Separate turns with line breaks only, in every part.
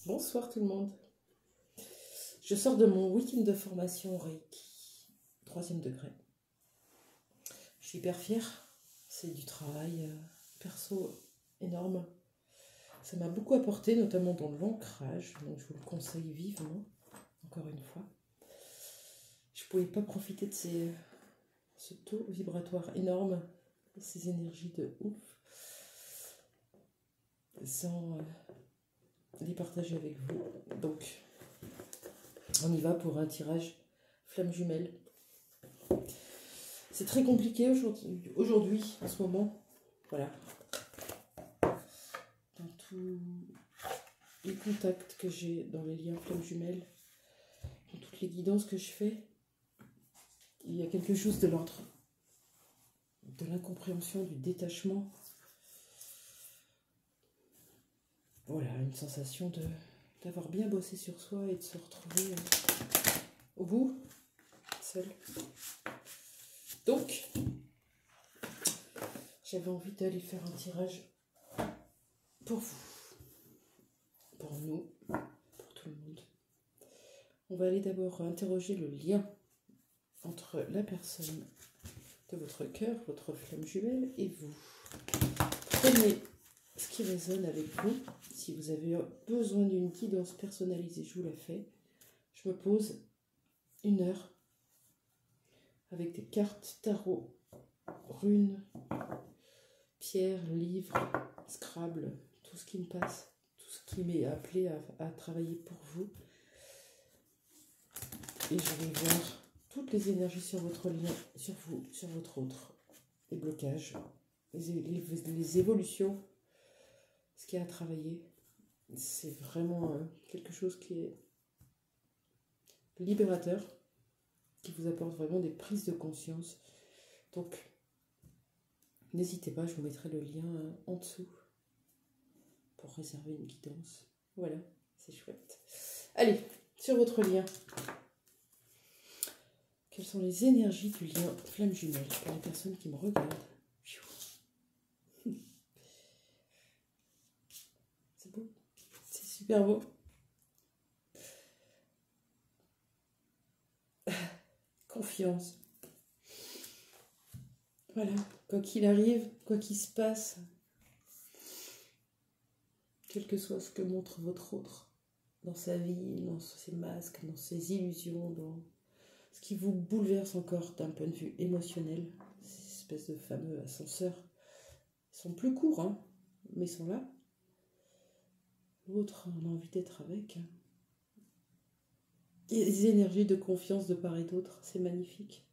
Bonsoir tout le monde. Je sors de mon week-end de formation Reiki, 3e degré. Je suis hyper fière. C'est du travail perso énorme. Ça m'a beaucoup apporté, notamment dans l'ancrage. Donc je vous le conseille vivement, encore une fois. Je ne pouvais pas profiter de ce taux vibratoire énorme, ces énergies de ouf, sans les partager avec vous. Donc, on y va pour un tirage flamme jumelle. C'est très compliqué aujourd'hui, en ce moment. Voilà. Dans tous les contacts que j'ai dans les liens flamme jumelle, dans toutes les guidances que je fais, il y a quelque chose de l'ordre de l'incompréhension, du détachement. Voilà, une sensation d'avoir bien bossé sur soi et de se retrouver au bout, seul. Donc, j'avais envie d'aller faire un tirage pour vous, pour nous, pour tout le monde. On va aller d'abord interroger le lien entre la personne de votre cœur, votre flamme jumelle et vous. Prenez ce qui résonne avec vous. Si vous avez besoin d'une guidance personnalisée, je vous la fais. Je me pose 1 heure avec des cartes, tarot, runes, pierres, livres, Scrabble, tout ce qui me passe, tout ce qui m'est appelé à travailler pour vous. Et je vais voir toutes les énergies sur votre lien, sur vous, sur votre autre, les blocages, les évolutions, ce qu'il y a à travailler. C'est vraiment quelque chose qui est libérateur, qui vous apporte vraiment des prises de conscience. Donc, n'hésitez pas, je vous mettrai le lien en dessous pour réserver une guidance. Voilà, c'est chouette. Allez, sur votre lien. Quelles sont les énergies du lien flamme jumelle pour les personnes qui me regardent? C'est beau, c'est super beau. Confiance. Voilà, quoi qu'il arrive, quoi qu'il se passe, quel que soit ce que montre votre autre dans sa vie, dans ses masques, dans ses illusions, dans ce qui vous bouleverse encore d'un point de vue émotionnel, ces espèces de fameux ascenseurs, ils sont plus courts, hein, mais ils sont là. L'autre, on a envie d'être avec. Il y a des énergies de confiance de part et d'autre, c'est magnifique.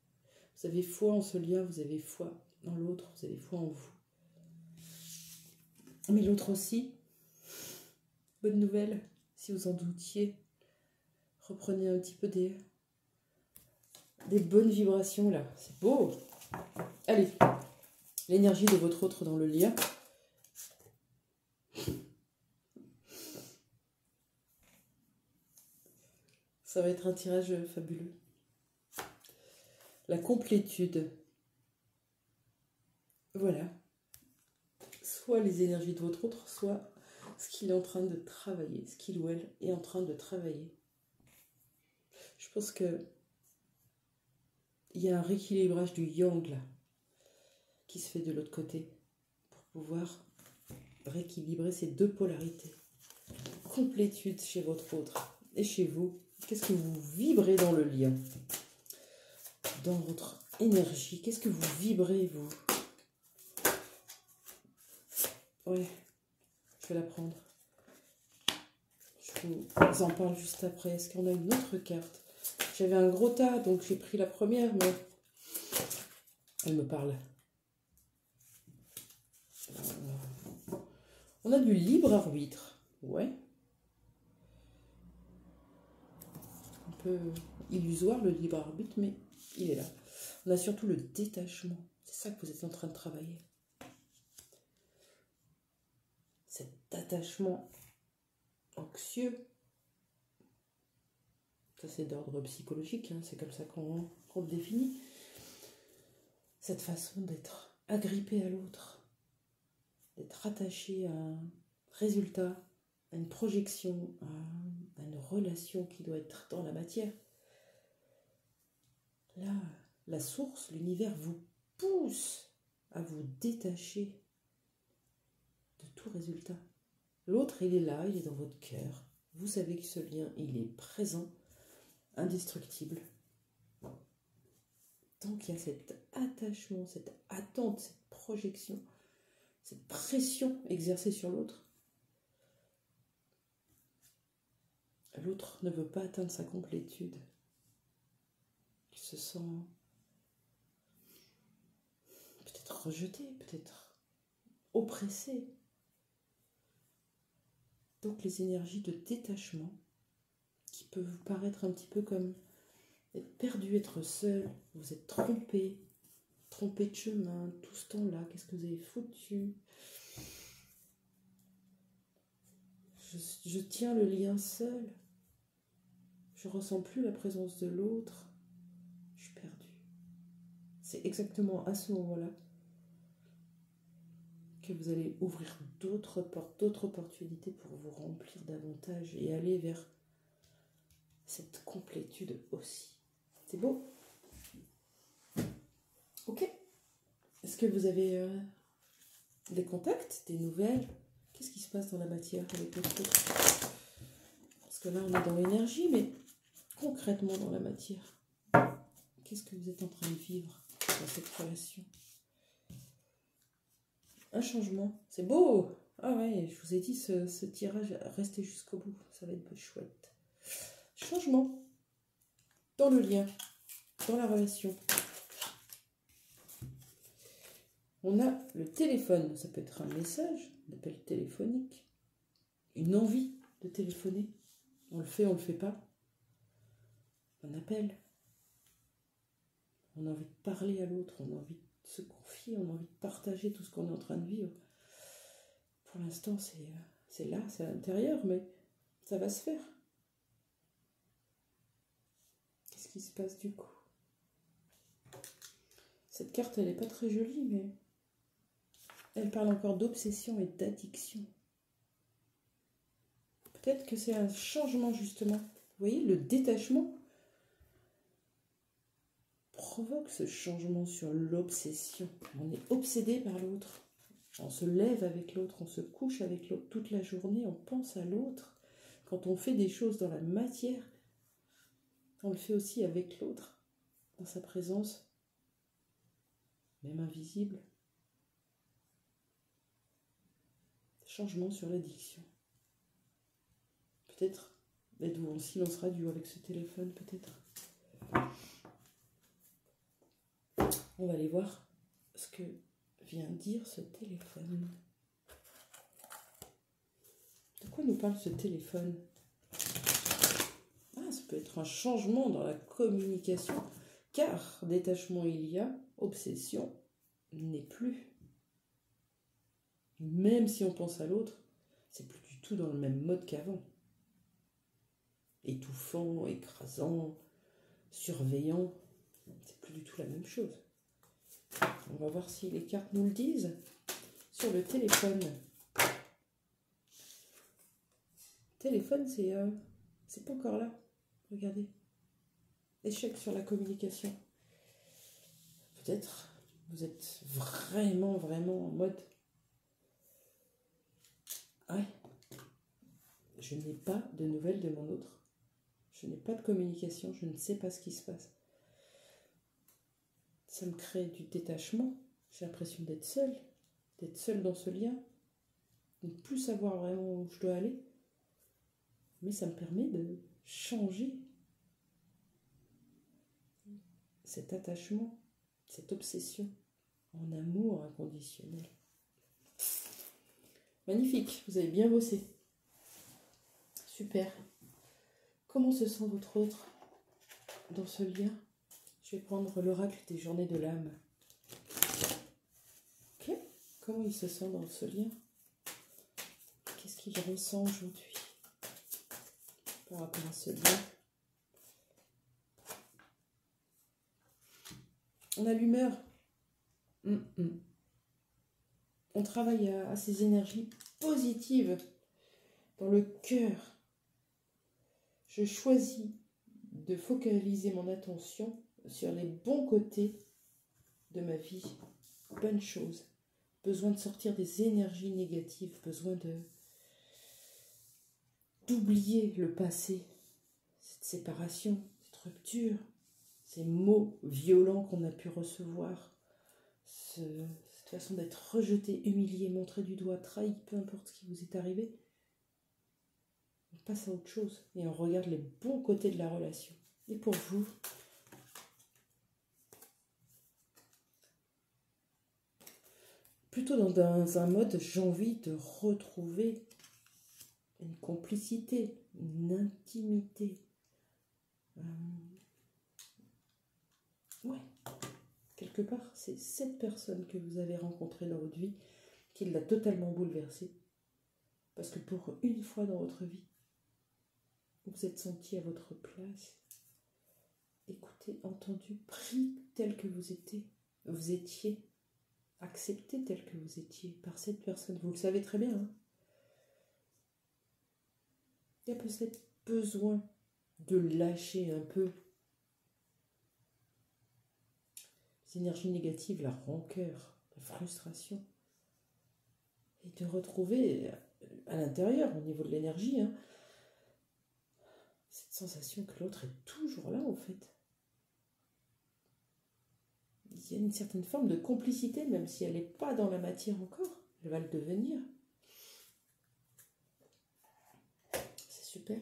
Vous avez foi en ce lien, vous avez foi dans l'autre, vous avez foi en vous. Mais l'autre aussi, bonne nouvelle, si vous en doutiez, reprenez un petit peu des bonnes vibrations là, c'est beau. Allez, l'énergie de votre autre dans le lien. Ça va être un tirage fabuleux. La complétude. Voilà. Soit les énergies de votre autre, soit ce qu'il est en train de travailler, ce qu'il ou elle est en train de travailler. Je pense que il y a un rééquilibrage du yang là, qui se fait de l'autre côté, pour pouvoir rééquilibrer ces deux polarités. Complétude chez votre autre et chez vous. Qu'est-ce que vous vibrez dans le lien? Dans votre énergie, qu'est-ce que vous vibrez, vous? Ouais, je vais la prendre. Je vous en parle juste après. Est-ce qu'on a une autre carte? J'avais un gros tas, donc j'ai pris la première, mais elle me parle. On a du libre arbitre. Ouais. Un peu illusoire le libre arbitre, mais il est là. On a surtout le détachement. C'est ça que vous êtes en train de travailler. Cet attachement anxieux. Ça, c'est d'ordre psychologique, hein. C'est comme ça qu'on le définit. Cette façon d'être agrippé à l'autre, d'être attaché à un résultat, à une projection, à une relation qui doit être dans la matière, là, la source, l'univers vous pousse à vous détacher de tout résultat. L'autre, il est là, il est dans votre cœur. Vous savez que ce lien, il est présent, indestructible. Tant qu'il y a cet attachement, cette attente, cette projection, cette pression exercée sur l'autre, l'autre ne veut pas atteindre sa complétude. Il se sent peut-être rejeté, peut-être oppressé. Donc les énergies de détachement, qui peuvent vous paraître un petit peu comme être perdu, être seul, vous êtes trompé de chemin, tout ce temps-là, qu'est-ce que vous avez foutu? Je tiens le lien seul, je ressens plus la présence de l'autre, je suis perdu. C'est exactement à ce moment-là que vous allez ouvrir d'autres portes, d'autres opportunités pour vous remplir davantage et aller vers cette complétude aussi. C'est beau? Ok. Est-ce que vous avez des contacts, des nouvelles? Qu'est-ce qui se passe dans la matière avec votre autre? Parce que là, on est dans l'énergie, mais concrètement dans la matière, qu'est-ce que vous êtes en train de vivre dans cette relation? Un changement. C'est beau! Ah ouais, je vous ai dit, ce tirage, restez jusqu'au bout. Ça va être chouette. Changement dans le lien, dans la relation. On a le téléphone. Ça peut être un message, un appel téléphonique, une envie de téléphoner. On le fait pas. Un appel. On a envie de parler à l'autre, on a envie de se confier, on a envie de partager tout ce qu'on est en train de vivre. Pour l'instant, c'est là, c'est à l'intérieur, mais ça va se faire. Qu'est-ce qui se passe du coup? Cette carte, elle n'est pas très jolie, mais elle parle encore d'obsession et d'addiction. Peut-être que c'est un changement, justement. Vous voyez, le détachement provoque ce changement sur l'obsession. On est obsédé par l'autre. On se lève avec l'autre, on se couche avec l'autre toute la journée, on pense à l'autre. Quand on fait des choses dans la matière, on le fait aussi avec l'autre, dans sa présence, même invisible. Changement sur l'addiction. Peut-être êtes-vous en silence radio avec ce téléphone, peut-être. On va aller voir ce que vient dire ce téléphone. De quoi nous parle ce téléphone? Ah, ça peut être un changement dans la communication, car détachement il y a, obsession n'est plus. Même si on pense à l'autre, c'est plus du tout dans le même mode qu'avant. Étouffant, écrasant, surveillant, c'est plus du tout la même chose. On va voir si les cartes nous le disent sur le téléphone. Téléphone, c'est pas encore là. Regardez. Échec sur la communication. Peut-être vous êtes vraiment en mode ouais, je n'ai pas de nouvelles de mon autre. Je n'ai pas de communication, je ne sais pas ce qui se passe. Ça me crée du détachement. J'ai l'impression d'être seule dans ce lien, de ne plus savoir vraiment où je dois aller. Mais ça me permet de changer cet attachement, cette obsession en amour inconditionnel. Magnifique, vous avez bien bossé. Super. Comment se sent votre autre dans ce lien? Je vais prendre l'oracle des journées de l'âme. Ok. Comment il se sent dans ce lien? Qu'est-ce qu'il ressent aujourd'hui par rapport à ce lien? On a l'humeur. On travaille à ces énergies positives dans le cœur. Je choisis de focaliser mon attention sur les bons côtés de ma vie. Bonne chose. Besoin de sortir des énergies négatives, besoin d'oublier le passé, cette séparation, cette rupture, ces mots violents qu'on a pu recevoir, cette façon d'être rejeté, humilié, montré du doigt, trahi, peu importe ce qui vous est arrivé. On passe à autre chose et on regarde les bons côtés de la relation. Et pour vous, plutôt dans un mode, j'ai envie de retrouver une complicité, une intimité. Ouais, quelque part, c'est cette personne que vous avez rencontrée dans votre vie qui l'a totalement bouleversée. Parce que pour une fois dans votre vie, vous vous êtes senti à votre place, écouté, entendu, pris tel que vous étiez, accepté tel que vous étiez par cette personne. Vous le savez très bien, hein. Il y a peut-être besoin de lâcher un peu les énergies négatives, la rancœur, la frustration, et de retrouver à l'intérieur, au niveau de l'énergie, hein, cette sensation que l'autre est toujours là, en fait. Il y a une certaine forme de complicité, même si elle n'est pas dans la matière encore, elle va le devenir. C'est super.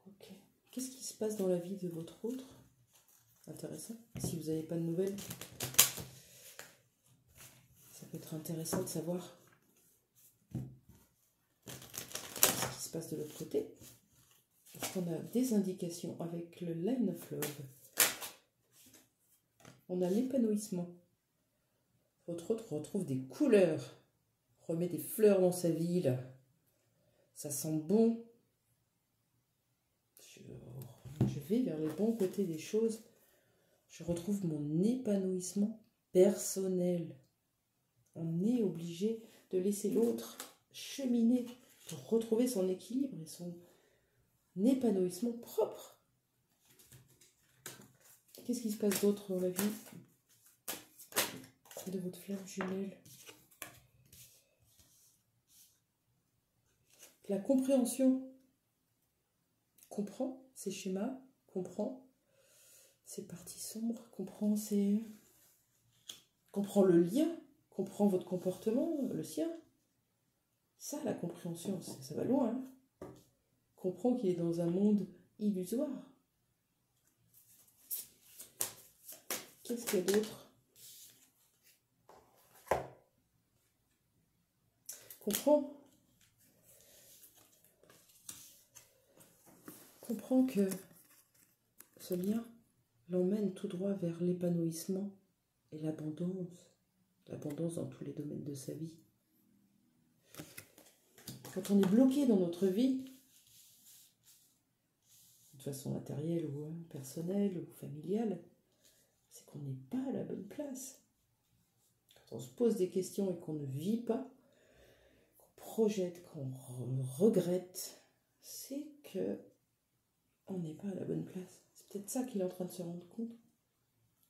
Ok. Qu'est-ce qui se passe dans la vie de votre autre? Intéressant. Si vous n'avez pas de nouvelles, ça peut être intéressant de savoir ce qui se passe de l'autre côté. Est-ce qu'on a des indications avec le Line of Love? On a l'épanouissement. Votre autre retrouve des couleurs, remet des fleurs dans sa vie, là. Ça sent bon. Je vais vers les bons côtés des choses. Je retrouve mon épanouissement personnel. On est obligé de laisser l'autre cheminer pour retrouver son équilibre et son épanouissement propre. Qu'est-ce qui se passe d'autre dans la vie de votre flamme jumelle? La compréhension. Comprend ces schémas, comprend ces parties sombres, comprend le lien, comprend votre comportement, le sien. Ça, la compréhension, ça va loin. Hein. Comprend qu'il est dans un monde illusoire. Qu'est-ce qu'il y a d'autre? Comprend que ce lien l'emmène tout droit vers l'épanouissement et l'abondance dans tous les domaines de sa vie. Quand on est bloqué dans notre vie, de façon matérielle ou personnelle ou familiale, c'est qu'on n'est pas à la bonne place. Quand on se pose des questions et qu'on ne vit pas, qu'on projette, qu'on regrette, c'est que on n'est pas à la bonne place. C'est peut-être ça qu'il est en train de se rendre compte.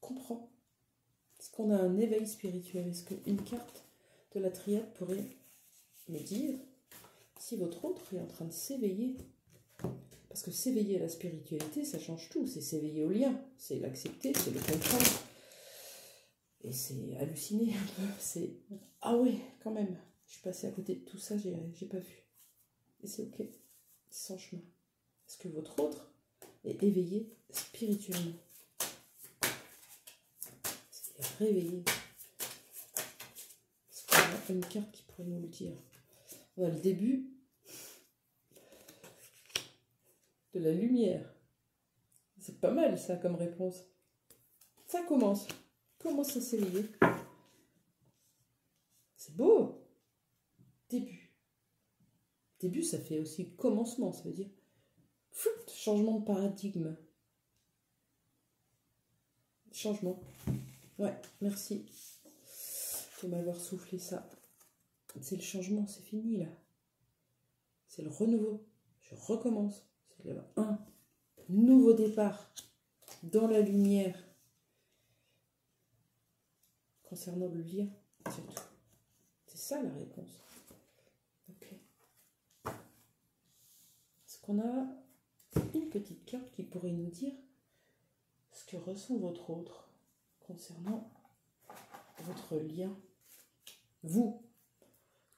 Comprend. Est-ce qu'on a un éveil spirituel? Est-ce qu'une carte de la triade pourrait me dire si votre autre est en train de s'éveiller? Parce que s'éveiller à la spiritualité, ça change tout. C'est s'éveiller au lien, c'est l'accepter, c'est le comprendre. Et c'est halluciner un peu. C'est ah ouais, quand même. Je suis passée à côté de tout ça, j'ai pas vu. Et c'est ok. C'est son chemin. Est-ce que votre autre est éveillé spirituellement? C'est réveillé. Est-ce qu'on a une carte qui pourrait nous le dire? On a le début de la lumière. C'est pas mal ça comme réponse. Ça commence à s'éveiller. C'est beau. Début. Début, ça fait aussi commencement, ça veut dire changement de paradigme. Changement. Ouais, merci de m'avoir soufflé ça. C'est le changement, c'est fini là. c'est le renouveau. Je recommence. C'est un nouveau départ dans la lumière. Concernant le lien, surtout. C'est ça la réponse. Ok. Est-ce qu'on a une petite carte qui pourrait nous dire ce que ressent votre autre concernant votre lien? Vous,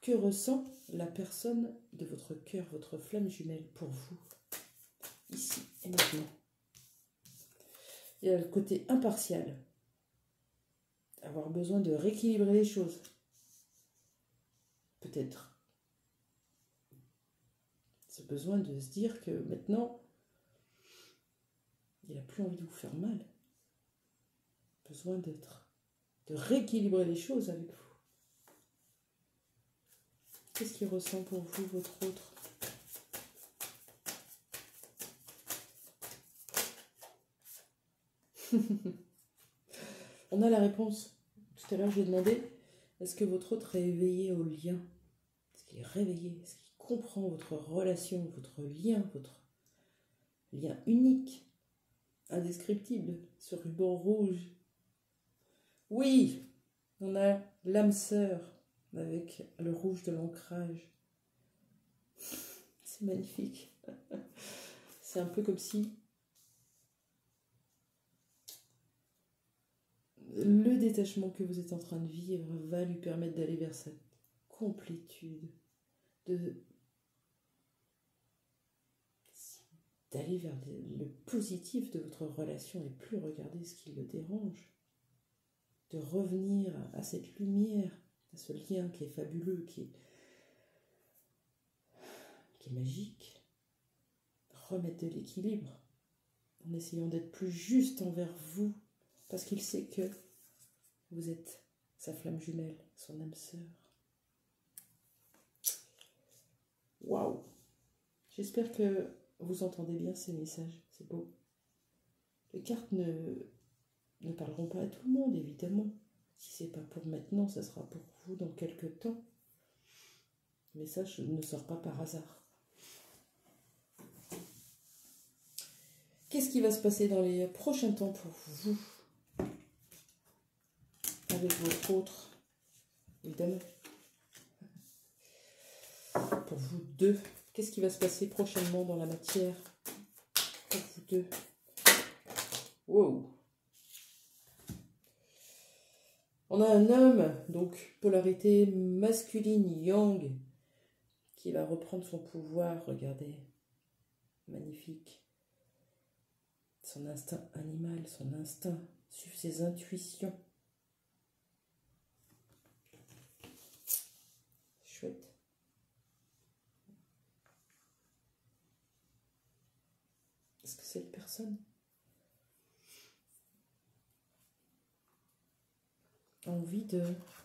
que ressent la personne de votre cœur, votre flamme jumelle pour vous, ici et maintenant? Il y a le côté impartial. Avoir besoin de rééquilibrer les choses. Peut-être. Ce besoin de se dire que maintenant, il n'a plus envie de vous faire mal. Besoin de rééquilibrer les choses avec vous. Qu'est-ce qu'il ressent pour vous, votre autre? On a la réponse. Tout à l'heure, j'ai demandé, est-ce que votre autre est éveillé au lien? Est-ce qu'il est réveillé? Est-ce qu'il comprend votre relation, votre lien unique, indescriptible, ce ruban rouge? Oui, on a l'âme sœur avec le rouge de l'ancrage. C'est magnifique. C'est un peu comme si le détachement que vous êtes en train de vivre va lui permettre d'aller vers cette complétude, d'aller vers le positif de votre relation et plus regarder ce qui le dérange, de revenir à cette lumière, à ce lien qui est fabuleux, qui est magique, remettre de l'équilibre en essayant d'être plus juste envers vous, parce qu'il sait que vous êtes sa flamme jumelle, son âme sœur. Waouh! J'espère que vous entendez bien ces messages, c'est beau. Les cartes ne parleront pas à tout le monde, évidemment. Si c'est pas pour maintenant, ça sera pour vous dans quelques temps. Le message ne sort pas par hasard. Qu'est-ce qui va se passer dans les prochains temps pour vous? Avec votre autre, évidemment. Pour vous deux, qu'est-ce qui va se passer prochainement dans la matière? Pour vous deux. Wow! On a un homme, donc polarité masculine, yang, qui va reprendre son pouvoir, regardez, magnifique. Son instinct animal, son instinct, suivre ses intuitions. Chouette. Est-ce que cette personne a envie d'être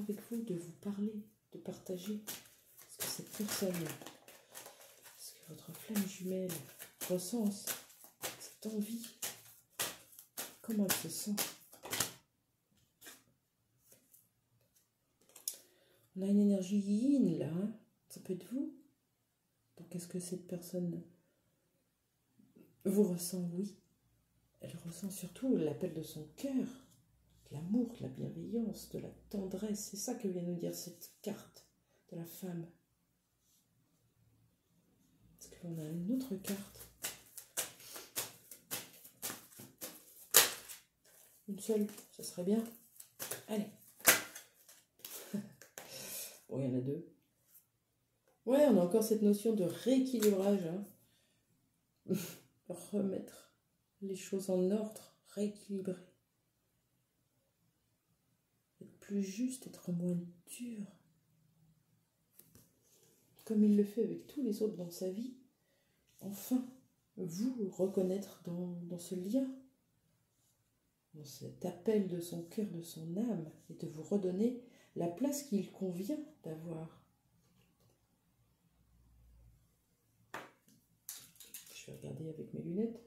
avec vous, de vous parler, de partager? Est-ce que cette personne, est-ce que votre flamme jumelle ressent cette envie? Comment elle se sent? On a une énergie yin là, hein? Ça peut être vous. Donc est-ce que cette personne vous ressent? Oui. Elle ressent surtout l'appel de son cœur, de l'amour, de la bienveillance, de la tendresse. C'est ça que vient nous dire cette carte de la femme. Est-ce que l'on a une autre carte? Une seule, ça serait bien. Allez. Bon, il y en a deux. Ouais, on a encore cette notion de rééquilibrage. Hein. Remettre les choses en ordre, rééquilibrer. Être plus juste, être moins dur. Comme il le fait avec tous les autres dans sa vie. Enfin, vous reconnaître dans ce lien, dans cet appel de son cœur, de son âme, et de vous redonner la place qu'il convient d'avoir. Je vais regarder avec mes lunettes.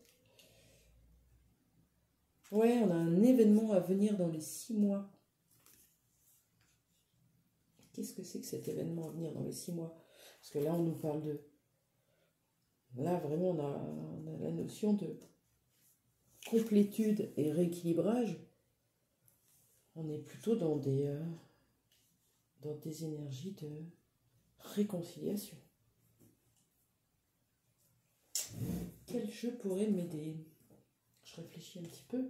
Ouais, on a un événement à venir dans les 6 mois. Qu'est-ce que c'est que cet événement à venir dans les 6 mois? Parce que là, on nous parle de... Là, vraiment, on a la notion de complétude et rééquilibrage. On est plutôt dans des énergies de réconciliation. Quel jeu pourrait m'aider? Je réfléchis un petit peu.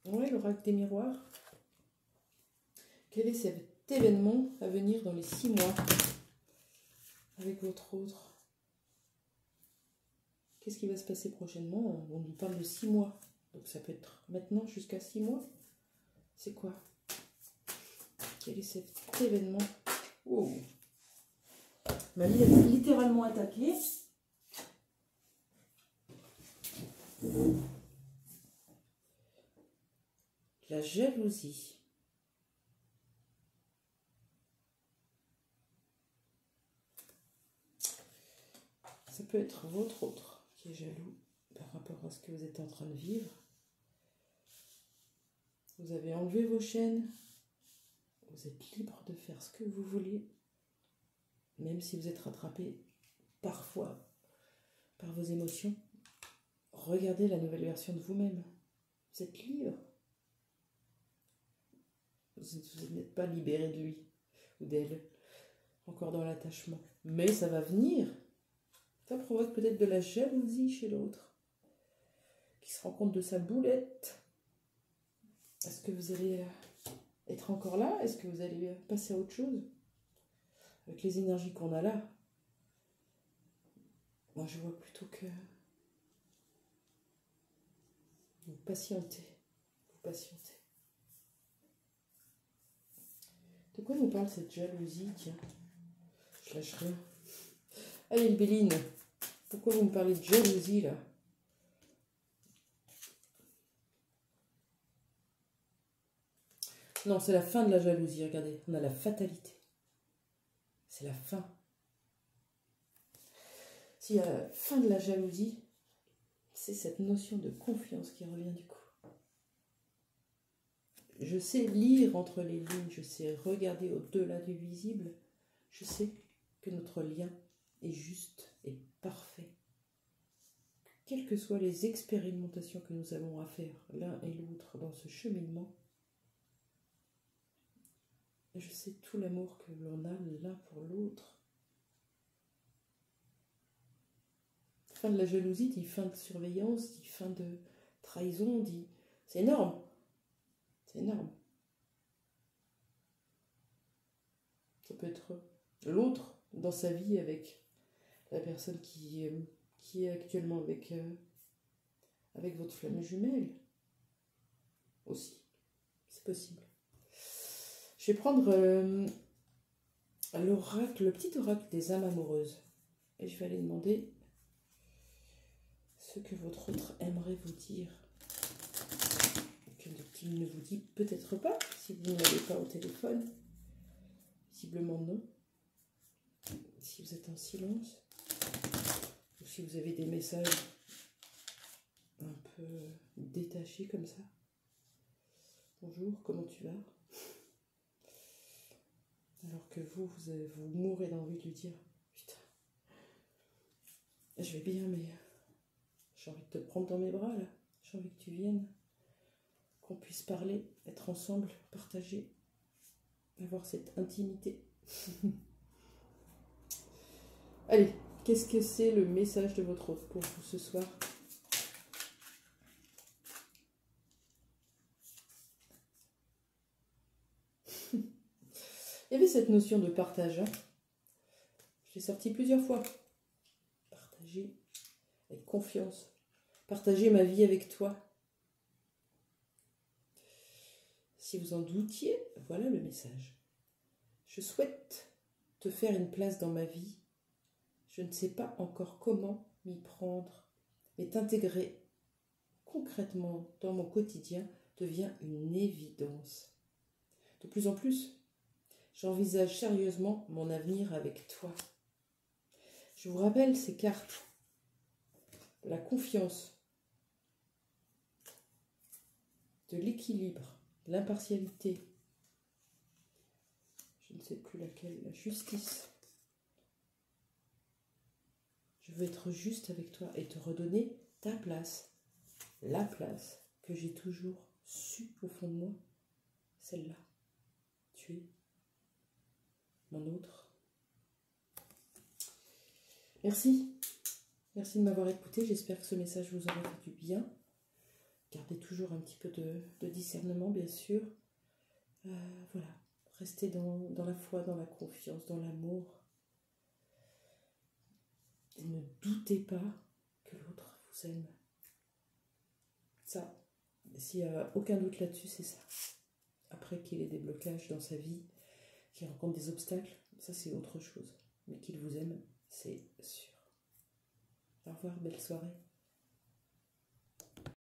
Ouais, l'oracle des miroirs. Quel est cet événement à venir dans les 6 mois avec votre autre? Qu'est-ce qui va se passer prochainement? On nous parle de 6 mois. Donc ça peut être maintenant jusqu'à 6 mois. C'est quoi? Quel est cet événement? Oh, ma vie est littéralement attaquée. La jalousie. Ça peut être votre autre qui est jaloux par rapport à ce que vous êtes en train de vivre. Vous avez enlevé vos chaînes. Vous êtes libre de faire ce que vous voulez. Même si vous êtes rattrapé parfois par vos émotions. Regardez la nouvelle version de vous-même. Vous êtes libre. Vous n'êtes pas libéré de lui ou d'elle. Encore dans l'attachement. Mais ça va venir. Ça provoque peut-être de la jalousie chez l'autre. Qui se rend compte de sa boulette. Est-ce que vous allez être encore là? Est-ce que vous allez passer à autre chose? Avec les énergies qu'on a là. Moi, je vois plutôt que vous patientez. Vous patientez. De quoi nous parle cette jalousie? Tiens, je lâche rien. Allez, Béline, pourquoi vous me parlez de jalousie, là? Non, c'est la fin de la jalousie, regardez. On a la fatalité. C'est la fin. S'il y a la fin de la jalousie, c'est cette notion de confiance qui revient du coup. Je sais lire entre les lignes, je sais regarder au-delà du visible. Je sais que notre lien est juste et parfait. Quelles que soient les expérimentations que nous avons à faire l'un et l'autre dans ce cheminement, je sais tout l'amour que l'on a l'un pour l'autre. Fin de la jalousie dit fin de surveillance, dit fin de trahison, dit... C'est énorme. C'est énorme. Ça peut être l'autre dans sa vie avec la personne qui est actuellement avec votre flamme jumelle. Aussi. C'est possible. Je vais prendre l'oracle, le petit oracle des âmes amoureuses. Et je vais aller demander ce que votre autre aimerait vous dire. Qu'il ne vous dit peut-être pas, si vous ne l'avez pas au téléphone. Visiblement non. Si vous êtes en silence. Ou si vous avez des messages un peu détachés comme ça. Bonjour, comment tu vas? Alors que vous mourrez d'envie de lui dire, putain, je vais bien, mais j'ai envie de te prendre dans mes bras, là. J'ai envie que tu viennes, qu'on puisse parler, être ensemble, partager, avoir cette intimité. Allez, qu'est-ce que c'est le message de votre hôte pour vous ce soir? Il y avait cette notion de partage. Hein. Je l'ai sorti plusieurs fois. Partager avec confiance. Partager ma vie avec toi. Si vous en doutiez, voilà le message. Je souhaite te faire une place dans ma vie. Je ne sais pas encore comment m'y prendre, mais t'intégrer concrètement dans mon quotidien devient une évidence. De plus en plus, j'envisage sérieusement mon avenir avec toi. Je vous rappelle ces cartes. La confiance, de l'équilibre, l'impartialité. Je ne sais plus laquelle, la justice. Je veux être juste avec toi et te redonner ta place, la place que j'ai toujours su au fond de moi, celle-là. Tu es mon autre. Merci. Merci de m'avoir écouté. J'espère que ce message vous aura fait du bien. Gardez toujours un petit peu de discernement, bien sûr. Voilà. Restez dans la foi, dans la confiance, dans l'amour. Et ne doutez pas que l'autre vous aime. Ça, s'il n'y a aucun doute là-dessus, c'est ça. Après qu'il ait des blocages dans sa vie, qu'il rencontre des obstacles, ça c'est autre chose. Mais qu'il vous aime, c'est sûr. Au revoir, belle soirée.